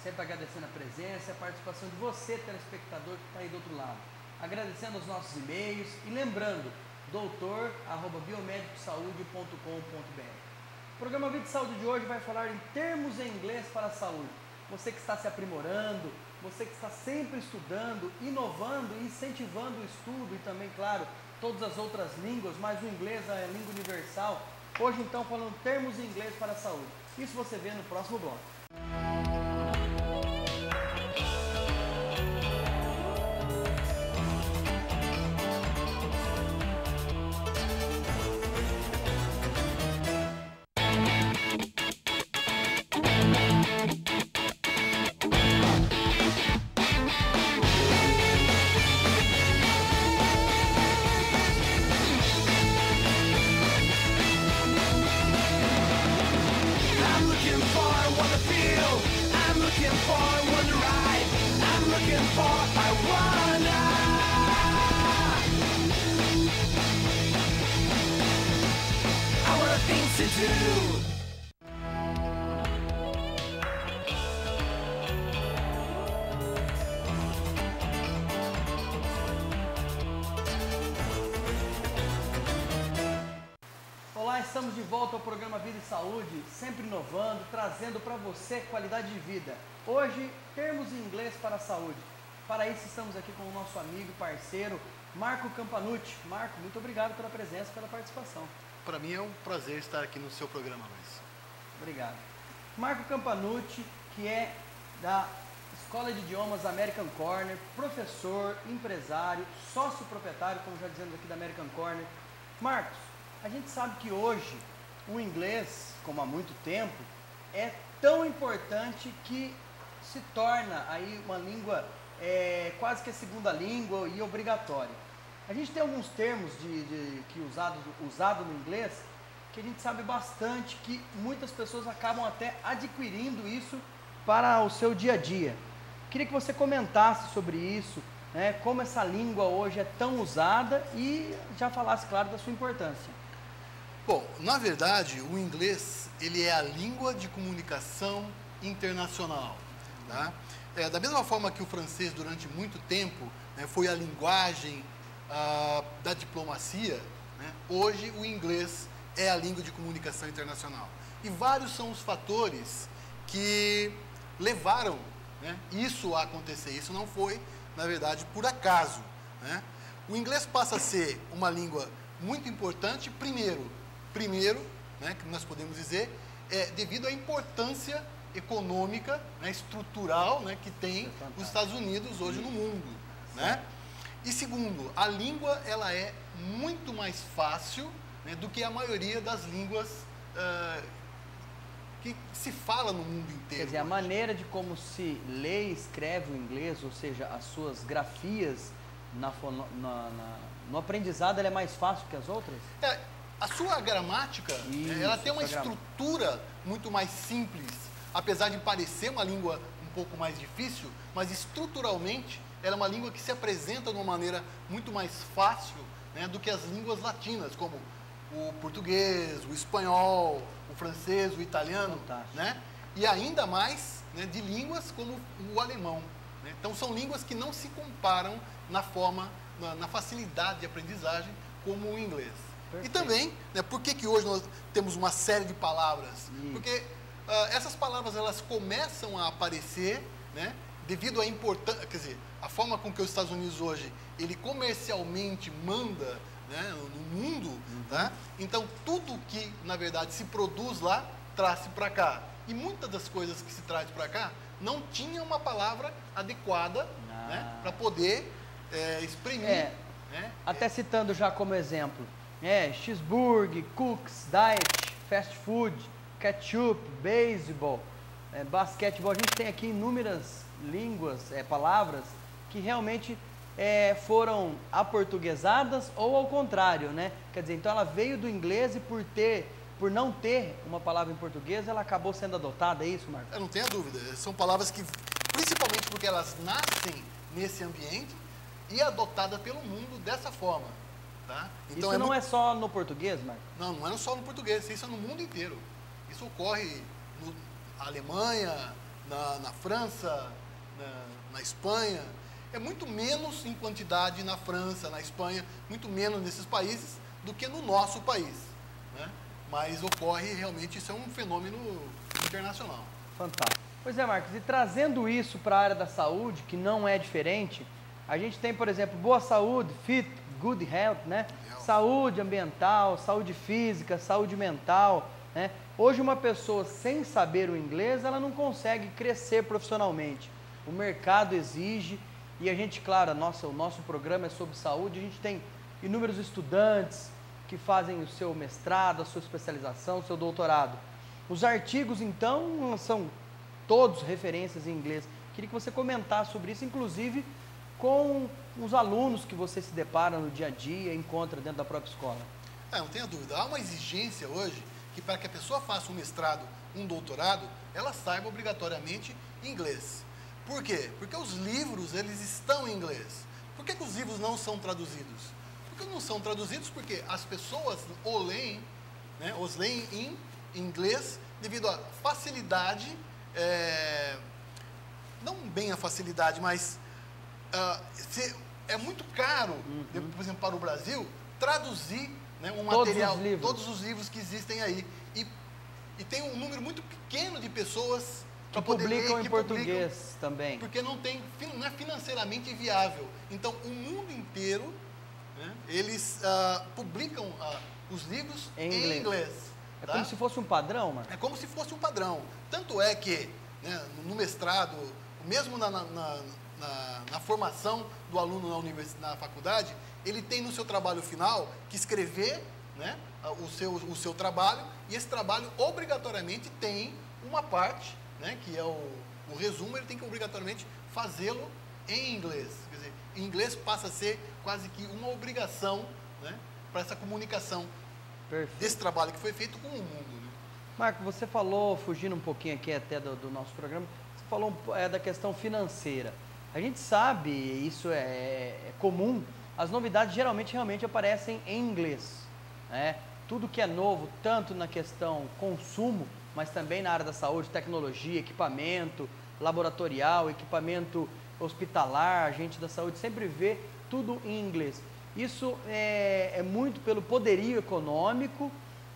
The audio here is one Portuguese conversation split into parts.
Sempre agradecendo a presença e a participação de você, telespectador que está aí do outro lado. Agradecendo os nossos e-mails e lembrando, doutor@biomedicosaude.com.br. O programa Vida e Saúde de hoje vai falar em termos em inglês para a saúde. Você que está se aprimorando, você que está sempre estudando, inovando e incentivando o estudo e também, claro, todas as outras línguas, mas o inglês é a língua universal. Hoje, então, falando termos em inglês para a saúde. Isso você vê no próximo bloco. Olá, estamos de volta ao programa Vida e Saúde, sempre inovando, trazendo para você qualidade de vida. Hoje, termos em inglês para a saúde. Para isso, estamos aqui com o nosso amigo e parceiro, Marco Campanucci. Marco, muito obrigado pela presença e pela participação. Para mim é um prazer estar aqui no seu programa, Luiz. Obrigado. Marco Campanucci, que é da Escola de Idiomas American Corner, professor, empresário, sócio proprietário, como já dizemos aqui da American Corner. Marcos, a gente sabe que hoje o inglês, como há muito tempo, é tão importante que se torna aí uma língua quase que a segunda língua e obrigatória. A gente tem alguns termos que usado no inglês que a gente sabe bastante que muitas pessoas acabam até adquirindo isso para o seu dia a dia. Queria que você comentasse sobre isso, né, como essa língua hoje é tão usada e já falasse, claro, da sua importância. Bom, na verdade, o inglês ele é a língua de comunicação internacional. Tá? Da mesma forma que o francês, durante muito tempo, né, foi a linguagem da diplomacia, né, hoje o inglês é a língua de comunicação internacional. E vários são os fatores que levaram, né, isso a acontecer. Isso não foi, na verdade, por acaso. Né? O inglês passa a ser uma língua muito importante, primeiro, né, que nós podemos dizer, devido à importância econômica, né, estrutural, né, que tem os Estados Unidos hoje no mundo. Né? E segundo, a língua ela é muito mais fácil, né, do que a maioria das línguas que se fala no mundo inteiro. Quer dizer, a maneira de como se lê e escreve o inglês, ou seja, as suas grafias no aprendizado, ela é mais fácil que as outras? A sua gramática, isso, ela tem uma estrutura muito mais simples, apesar de parecer uma língua um pouco mais difícil, mas estruturalmente ela é uma língua que se apresenta de uma maneira muito mais fácil, né, do que as línguas latinas, como o português, o espanhol, o francês, o italiano, né? E ainda mais, né, de línguas como o alemão. Né? Então são línguas que não se comparam na facilidade de aprendizagem como o inglês. Perfeito. E também, né, por que hoje nós temos uma série de palavras? Porque essas palavras elas começam a aparecer, né, devido à importância, quer dizer, a forma com que os Estados Unidos hoje, ele comercialmente manda, né, no mundo, tá? Então tudo que, na verdade, se produz lá, traz-se para cá. E muitas das coisas que se traz para cá, não tinha uma palavra adequada, né, para poder exprimir. Né? Até citando já como exemplo, cheeseburger, cookies, diet, fast food, ketchup, beisebol, basquetebol. A gente tem aqui inúmeras línguas, palavras que realmente foram aportuguesadas ou ao contrário, né? Quer dizer, então ela veio do inglês e por não ter uma palavra em português, ela acabou sendo adotada, é isso, Marcos? Eu não tenho dúvida. São palavras que, principalmente porque elas nascem nesse ambiente e adotada pelo mundo dessa forma. Tá? Então isso não é só no português, Marcos? Não, não é só no português, isso é no mundo inteiro. Isso ocorre na Alemanha, na França, na Espanha. É muito menos em quantidade na França, na Espanha, muito menos nesses países do que no nosso país. Né? Mas ocorre realmente, isso é um fenômeno internacional. Fantástico. Pois é, Marcos, e trazendo isso para a área da saúde, que não é diferente, a gente tem, por exemplo, boa saúde, fit, good health, né? Saúde ambiental, saúde física, saúde mental, né? Hoje uma pessoa sem saber o inglês, ela não consegue crescer profissionalmente. O mercado exige e a gente, claro, o nosso programa é sobre saúde, a gente tem inúmeros estudantes que fazem o seu mestrado, a sua especialização, o seu doutorado. Os artigos, então, são todos referências em inglês. Queria que você comentasse sobre isso, inclusive com os alunos que você se depara no dia a dia, encontra dentro da própria escola. Não tenha dúvida. Há uma exigência hoje que para que a pessoa faça um mestrado, um doutorado, ela saiba obrigatoriamente inglês. Por quê? Porque os livros, eles estão em inglês. Por que os livros não são traduzidos? Porque não são traduzidos porque as pessoas os leem em inglês devido à facilidade, não bem a facilidade, mas é muito caro, por exemplo, para o Brasil, traduzir um material, todos os livros que existem aí. E tem um número muito pequeno de pessoas que publicam em português também. Porque não é financeiramente viável. Então, o mundo inteiro, eles publicam os livros em inglês. É como se fosse um padrão, Marcos? É como se fosse um padrão. Tanto é que, no mestrado, mesmo na formação do aluno na faculdade, ele tem no seu trabalho final que escrever o seu trabalho, e esse trabalho obrigatoriamente tem uma parte, que é o resumo, ele tem que obrigatoriamente fazê-lo em inglês. Quer dizer, em inglês passa a ser quase que uma obrigação para essa comunicação. Perfeito. Desse trabalho que foi feito com o mundo. Marco, você falou, fugindo um pouquinho aqui até do nosso programa, você falou da questão financeira. A gente sabe, isso é comum, as novidades geralmente realmente aparecem em inglês. Tudo que é novo, tanto na questão consumo, mas também na área da saúde, tecnologia, equipamento laboratorial, equipamento hospitalar, a gente da saúde sempre vê tudo em inglês. Isso é muito pelo poderio econômico,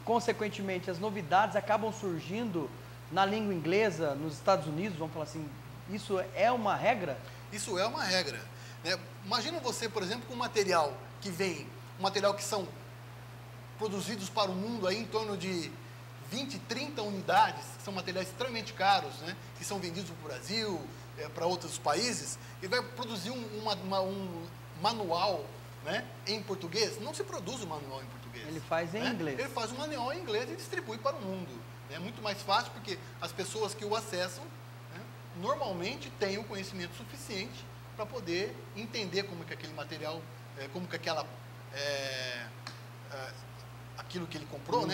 consequentemente as novidades acabam surgindo na língua inglesa, nos Estados Unidos, vamos falar assim, isso é uma regra? Isso é uma regra. Imagina você, por exemplo, com um material que são produzidos para o mundo aí em torno de 20, 30 unidades, que são materiais extremamente caros, que são vendidos para o Brasil, para outros países, e vai produzir um manual em português. Não se produz um manual em português. Ele faz em inglês. Ele faz um manual em inglês e distribui para o mundo. É muito mais fácil porque as pessoas que o acessam normalmente têm o conhecimento suficiente para poder entender como que aquele material, como que aquilo que ele comprou,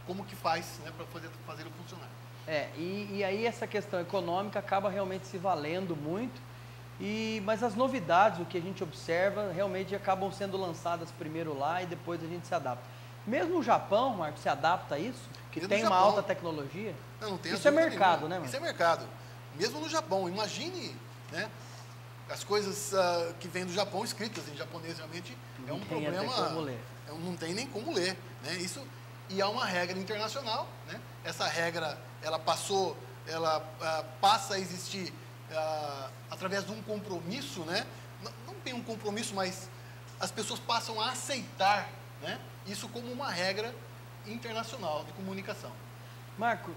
como que faz para fazer ele funcionar. E aí essa questão econômica acaba realmente se valendo muito, mas as novidades, o que a gente observa, realmente acabam sendo lançadas primeiro lá e depois a gente se adapta. Mesmo o Japão, Marcos, se adapta a isso? Que tem uma alta tecnologia? Não tem isso é mercado, né, Marcos? Isso é mercado. Mesmo no Japão, imagine, as coisas que vêm do Japão escritas em japonês, realmente é um problema. Não tem nem como ler. E há uma regra internacional, essa regra ela passa a existir através de um compromisso, não tem um compromisso, mas as pessoas passam a aceitar isso como uma regra internacional de comunicação. Marco,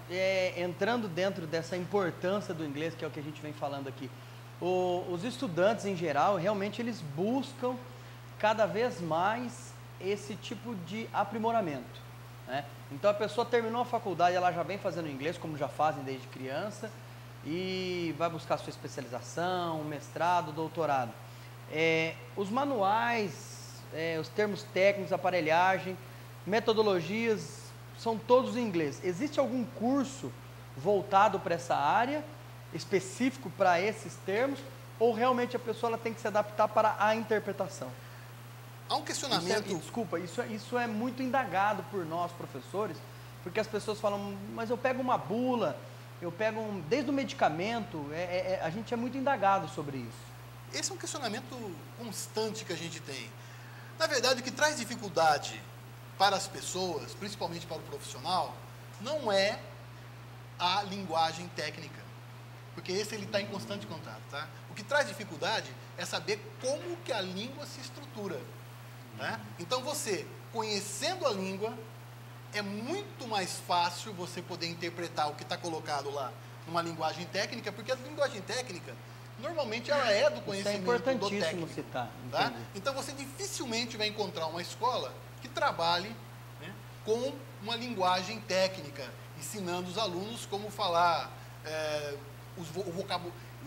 entrando dentro dessa importância do inglês, que é o que a gente vem falando aqui, os estudantes em geral, realmente eles buscam cada vez mais esse tipo de aprimoramento. né? Então a pessoa terminou a faculdade, ela já vem fazendo inglês, como já fazem desde criança, e vai buscar sua especialização, mestrado, doutorado. Os manuais, os termos técnicos, aparelhagem, metodologias, são todos em inglês. Existe algum curso voltado para essa área, específico para esses termos, ou realmente a pessoa ela tem que se adaptar para a interpretação? Há um questionamento... Desculpa, isso é muito indagado por nós, professores, porque as pessoas falam, mas eu pego uma bula, eu pego desde o medicamento, a gente é muito indagado sobre isso. Esse é um questionamento constante que a gente tem. Na verdade, o que traz dificuldade para as pessoas, principalmente para o profissional, não é a linguagem técnica, porque esse ele está em constante contato, tá? O que traz dificuldade é saber como que a língua se estrutura, né? Então você, conhecendo a língua, é muito mais fácil você poder interpretar o que está colocado lá numa linguagem técnica, porque a linguagem técnica, normalmente ela é do conhecimento do técnico. Isso é importantíssimo citar. Tá? Então você dificilmente vai encontrar uma escola que trabalhe, né, com uma linguagem técnica, ensinando os alunos como falar,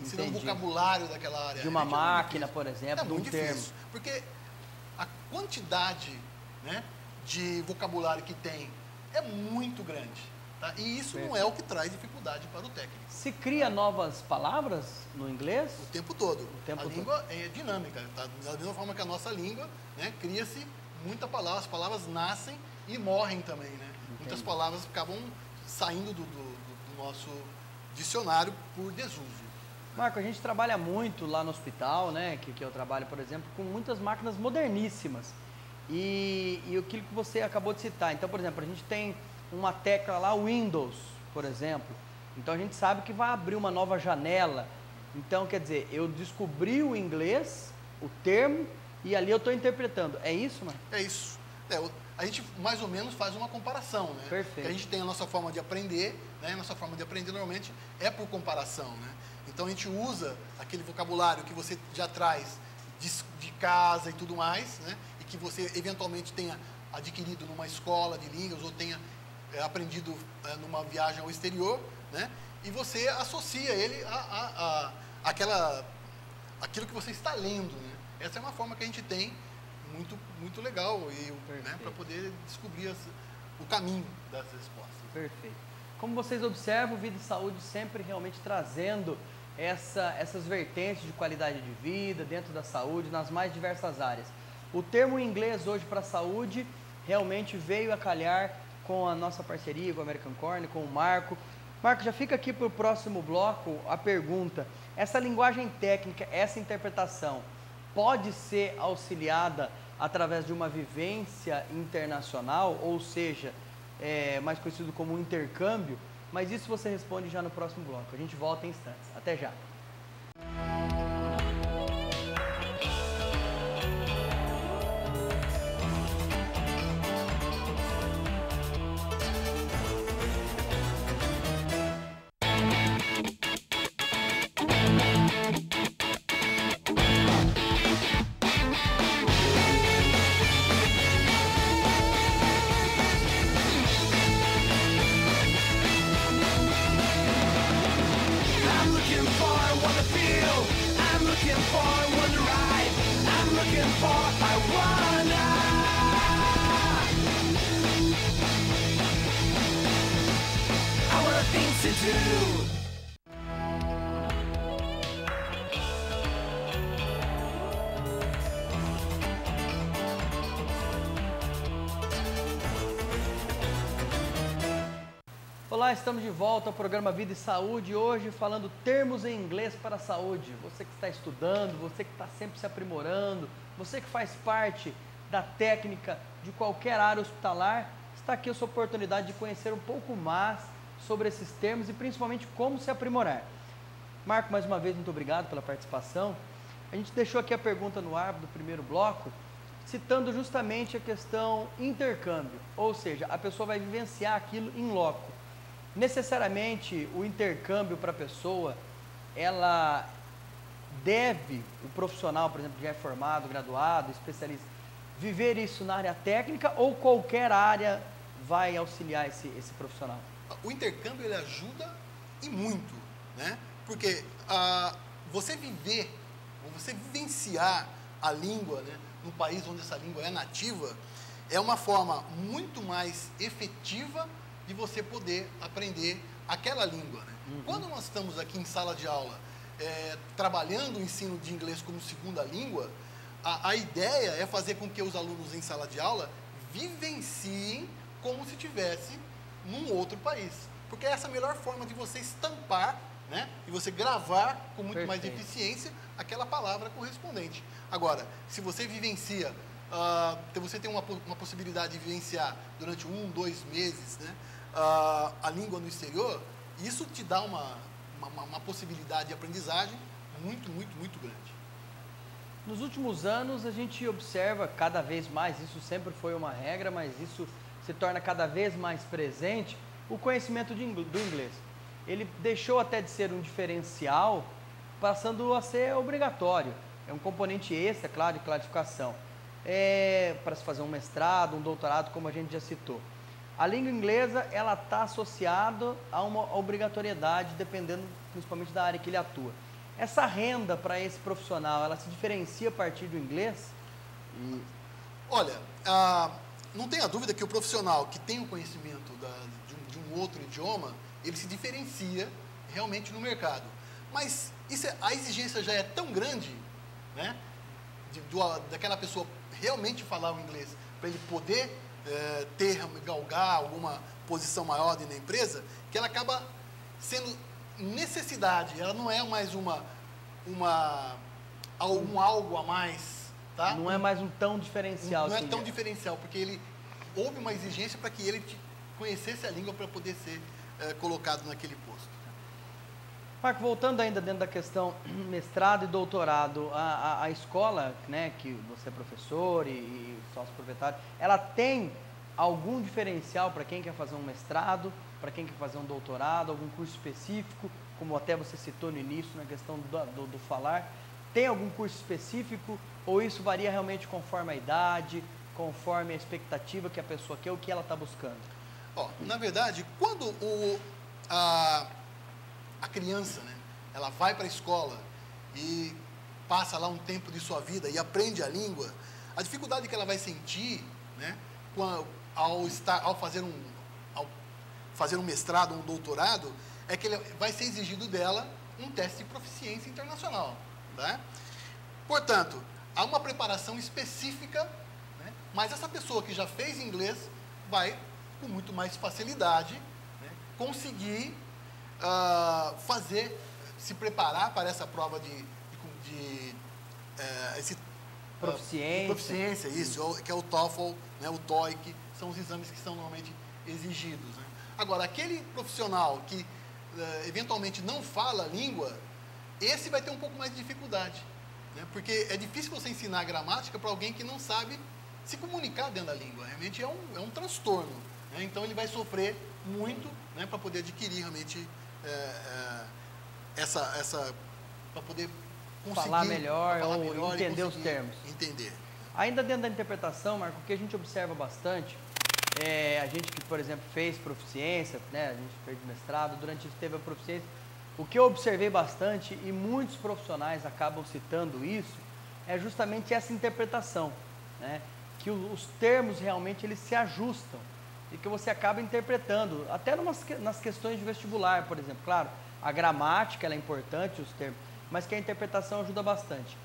ensinando o vocabulário daquela área. De uma máquina, por exemplo, de um termo. Porque a quantidade, né, de vocabulário que tem é muito grande. Tá? E isso não é o que traz dificuldade para o técnico. Se cria novas palavras no inglês? O tempo todo. A língua é dinâmica. Tá? Da mesma forma que a nossa língua, né, cria-se muita palavra, as palavras nascem e morrem também. Né? Muitas palavras acabam saindo do nosso dicionário por desuso. Marco, a gente trabalha muito lá no hospital, né, que eu trabalho, por exemplo, com muitas máquinas moderníssimas. E aquilo que você acabou de citar. Então, por exemplo, a gente tem uma tecla lá, Windows, por exemplo. Então, a gente sabe que vai abrir uma nova janela. Então, quer dizer, eu descobri o inglês, o termo, e ali eu estou interpretando. É isso, Marco? É isso. A gente mais ou menos faz uma comparação, né? Perfeito. Porque a gente tem a nossa forma de aprender, né? A nossa forma de aprender normalmente é por comparação, né? Então a gente usa aquele vocabulário que você já traz de casa e tudo mais, né? E que você eventualmente tenha adquirido numa escola de línguas ou tenha aprendido numa viagem ao exterior, né? E você associa ele aquilo que você está lendo, né? Essa é uma forma que a gente tem muito legal, né, para poder descobrir o caminho das respostas. Perfeito. Como vocês observam, Vida e Saúde sempre realmente trazendo essas vertentes de qualidade de vida dentro da saúde, nas mais diversas áreas. O termo em inglês hoje para saúde realmente veio a calhar com a nossa parceria com a American Corner, com o Marco. Marco, já fica aqui para o próximo bloco a pergunta. Essa linguagem técnica, essa interpretação, pode ser auxiliada através de uma vivência internacional, ou seja, mais conhecido como intercâmbio, mas isso você responde já no próximo bloco. A gente volta em instantes. Até já. Olá, estamos de volta ao programa Vida e Saúde, hoje falando termos em inglês para a saúde. Você que está estudando, você que está sempre se aprimorando, você que faz parte da técnica de qualquer área hospitalar, está aqui a sua oportunidade de conhecer um pouco mais sobre esses termos e principalmente como se aprimorar. Marco, mais uma vez, muito obrigado pela participação. A gente deixou aqui a pergunta no ar do primeiro bloco, citando justamente a questão intercâmbio, ou seja, a pessoa vai vivenciar aquilo in loco. Necessariamente o intercâmbio para a pessoa, ela deve, o profissional, por exemplo, que já é formado, graduado, especialista, viver isso na área técnica ou qualquer área vai auxiliar esse profissional? O intercâmbio ele ajuda e muito, né? Porque você vivenciar a língua, né, no país onde essa língua é nativa, é uma forma muito mais efetiva de você poder aprender aquela língua, né? Quando nós estamos aqui em sala de aula, trabalhando o ensino de inglês como segunda língua, a ideia é fazer com que os alunos em sala de aula vivenciem como se estivesse num outro país. Porque essa é a melhor forma de você estampar, né, e você gravar com muito mais eficiência aquela palavra correspondente. Agora, se você vivencia, você tem uma possibilidade de vivenciar durante 1, 2 meses, né, a língua no exterior, isso te dá uma possibilidade de aprendizagem muito, muito, muito grande. Nos últimos anos, a gente observa cada vez mais, isso sempre foi uma regra, mas isso se torna cada vez mais presente, o conhecimento do inglês. Ele deixou até de ser um diferencial, passando a ser obrigatório. É um componente extra, claro, de classificação. Para se fazer um mestrado, um doutorado, como a gente já citou. A língua inglesa, ela está associada a uma obrigatoriedade, dependendo principalmente da área que ele atua. Essa renda para esse profissional, ela se diferencia a partir do inglês? Olha, não tenha dúvida que o profissional que tem o conhecimento de um outro idioma, ele se diferencia realmente no mercado. Mas a exigência já é tão grande, né, daquela pessoa realmente falar o inglês, para ele poder galgar alguma posição maior dentro da empresa, que ela acaba sendo necessidade, ela não é mais algo a mais, tá? Não é mais um tão diferencial. Não é tão diferencial, porque houve uma exigência para que ele conhecesse a língua para poder ser colocado naquele posto. Marco, voltando ainda dentro da questão mestrado e doutorado, a escola, né, que você é professor e sócio proprietário, ela tem algum diferencial para quem quer fazer um mestrado, para quem quer fazer um doutorado, algum curso específico, como até você citou no início, na questão do falar? Tem algum curso específico ou isso varia realmente conforme a idade, conforme a expectativa que a pessoa quer, o que ela está buscando? Na verdade, quando a criança, né, ela vai para a escola e passa lá um tempo de sua vida e aprende a língua, a dificuldade que ela vai sentir, né, ao fazer um mestrado, um doutorado, é que vai ser exigido dela um teste de proficiência internacional. Tá? Portanto, há uma preparação específica, né, mas essa pessoa que já fez inglês vai, com muito mais facilidade, né, conseguir se preparar para essa prova de proficiência, isso, que é o TOEFL, né, o TOEIC, são os exames que são normalmente exigidos. Né? Agora, aquele profissional que eventualmente não fala a língua, esse vai ter um pouco mais de dificuldade, né? Porque é difícil você ensinar gramática para alguém que não sabe se comunicar dentro da língua, realmente é um transtorno, né? Então ele vai sofrer muito, né, para poder adquirir realmente para poder conseguir falar melhor ou entender os termos. Entender. Ainda dentro da interpretação, Marco, o que a gente observa bastante, a gente que, por exemplo, fez proficiência, né, a gente fez mestrado, durante isso teve a proficiência, o que eu observei bastante, e muitos profissionais acabam citando isso, é justamente essa interpretação, né, que os termos realmente eles se ajustam, e que você acaba interpretando, até nas questões de vestibular, por exemplo. Claro, a gramática ela é importante, os termos, mas que a interpretação ajuda bastante.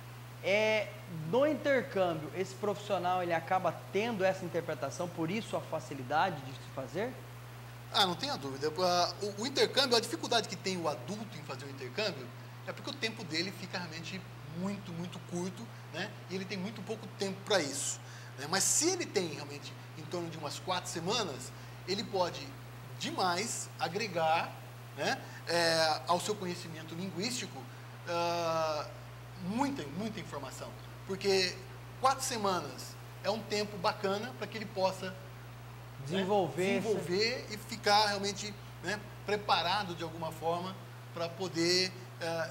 No intercâmbio, esse profissional ele acaba tendo essa interpretação, por isso a facilidade de se fazer? Não tenha dúvida. O intercâmbio, a dificuldade que tem o adulto em fazer o intercâmbio é porque o tempo dele fica realmente muito, muito curto, né? E ele tem muito pouco tempo para isso, né? Mas se ele tem realmente em torno de umas 4 semanas, ele pode demais agregar, né, ao seu conhecimento linguístico muita informação, porque 4 semanas é um tempo bacana para que ele possa desenvolver e ficar realmente, né, preparado de alguma forma para poder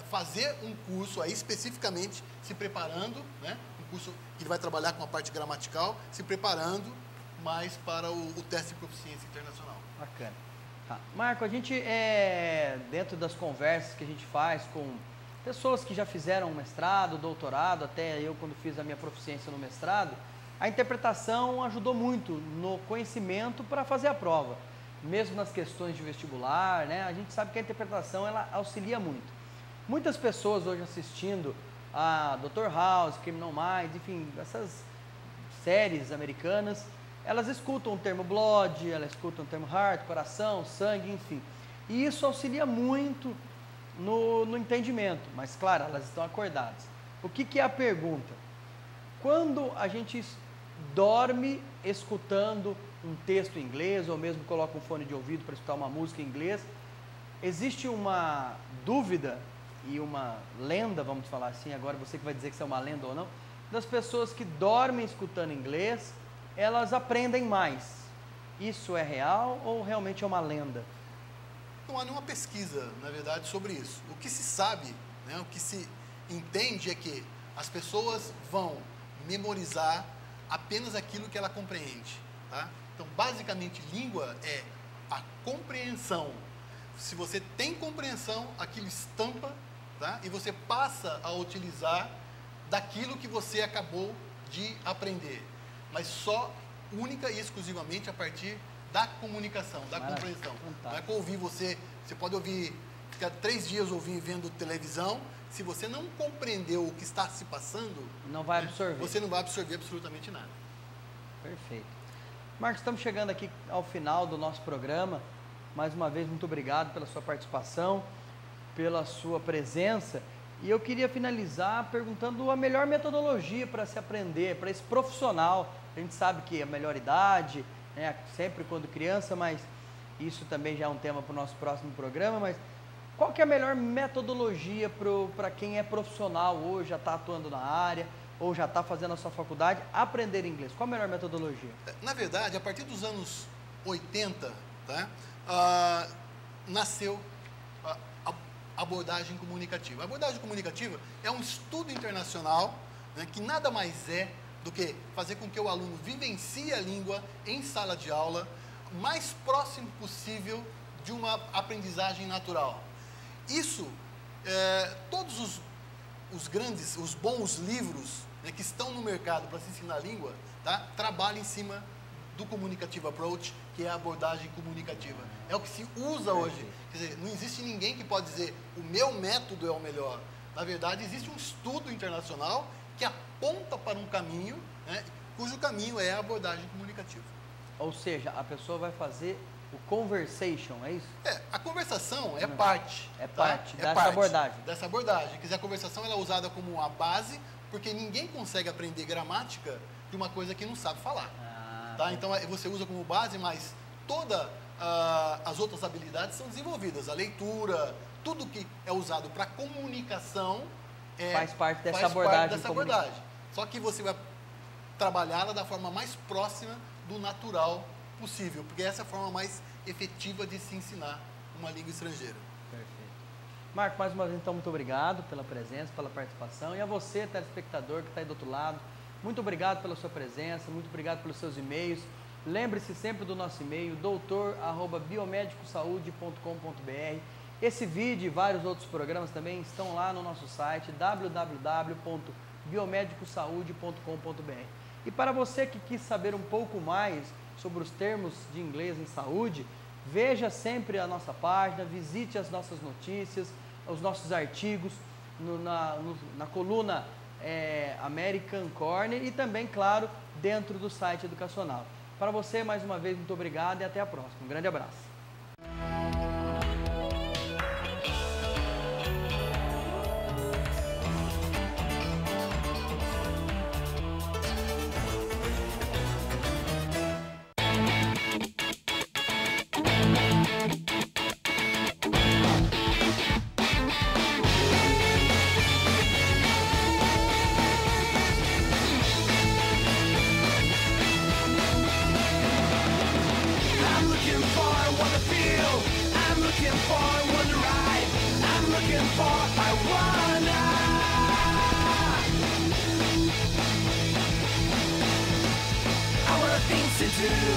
fazer um curso aí especificamente se preparando, né, um curso que ele vai trabalhar com a parte gramatical, se preparando mais para o teste de proficiência internacional. Bacana. Tá. Marco, a gente, dentro das conversas que a gente faz com pessoas que já fizeram mestrado, doutorado, até eu quando fiz a minha proficiência no mestrado, a interpretação ajudou muito no conhecimento para fazer a prova. Mesmo nas questões de vestibular, né? A gente sabe que a interpretação ela auxilia muito. Muitas pessoas hoje assistindo a Dr. House, Criminal Minds, enfim, essas séries americanas, elas escutam o termo blood, elas escutam o termo heart, coração, sangue, enfim. E isso auxilia muito no entendimento, mas claro, elas estão acordadas. O que é a pergunta? Quando a gente dorme escutando um texto em inglês, ou mesmo coloca um fone de ouvido para escutar uma música em inglês, existe uma dúvida e uma lenda, vamos falar assim, agora você que vai dizer que isso é uma lenda ou não, das pessoas que dormem escutando inglês, elas aprendem mais. Isso é real ou realmente é uma lenda? Não há nenhuma pesquisa, na verdade, sobre isso. O que se sabe, né, o que se entende é que as pessoas vão memorizar apenas aquilo que ela compreende. Tá? Então, basicamente, língua é a compreensão. Se você tem compreensão, aquilo estampa, tá? E você passa a utilizar daquilo que você acabou de aprender. Mas só, única e exclusivamente a partir da comunicação, da compreensão. Fantástico. Não é que ouvir você pode ouvir, ficar 3 dias ouvindo e vendo televisão, se você não compreendeu o que está se passando, não vai absorver. Você não vai absorver absolutamente nada. Perfeito. Marcos, estamos chegando aqui ao final do nosso programa. Mais uma vez, muito obrigado pela sua participação, pela sua presença. E eu queria finalizar perguntando a melhor metodologia para se aprender, para esse profissional. A gente sabe que a melhor idade, né, sempre quando criança, mas isso também já é um tema para o nosso próximo programa. Mas qual que é a melhor metodologia para quem é profissional hoje, já está atuando na área, ou já está fazendo a sua faculdade, aprender inglês? Qual a melhor metodologia? Na verdade, a partir dos anos 80, tá, nasceu a abordagem comunicativa. A abordagem comunicativa é um estudo internacional, né, que nada mais é do que fazer com que o aluno vivencie a língua em sala de aula o mais próximo possível de uma aprendizagem natural. Isso, todos os bons livros, né, que estão no mercado para se ensinar a língua, tá, trabalham em cima do Communicative Approach, que é a abordagem comunicativa. É o que se usa hoje. Quer dizer, não existe ninguém que pode dizer o meu método é o melhor. Na verdade, existe um estudo internacional que aponta para um caminho, né, cujo caminho é a abordagem comunicativa. Ou seja, a pessoa vai fazer o conversation, é isso? A conversação é parte. É parte tá? dessa abordagem. Dessa abordagem. Quer dizer, a conversação ela é usada como a base, porque ninguém consegue aprender gramática de uma coisa que não sabe falar. Tá? Então, você usa como base, mas todas as outras habilidades são desenvolvidas. A leitura, tudo que é usado para comunicação faz parte dessa abordagem. Só que você vai trabalhá-la da forma mais próxima do natural possível, porque essa é a forma mais efetiva de se ensinar uma língua estrangeira. Perfeito. Marco, mais uma vez, então, muito obrigado pela presença, pela participação. E a você, telespectador, que está aí do outro lado, muito obrigado pela sua presença, muito obrigado pelos seus e-mails. Lembre-se sempre do nosso e-mail, doutor@biomedicosaude.com.br. Esse vídeo e vários outros programas também estão lá no nosso site, www.biomedicosaude.com.br. E para você que quis saber um pouco mais sobre os termos de inglês em saúde, veja sempre a nossa página, visite as nossas notícias, os nossos artigos na coluna American Corner e também, claro, dentro do site educacional. Para você, mais uma vez, muito obrigado e até a próxima. Um grande abraço. To do Brasil!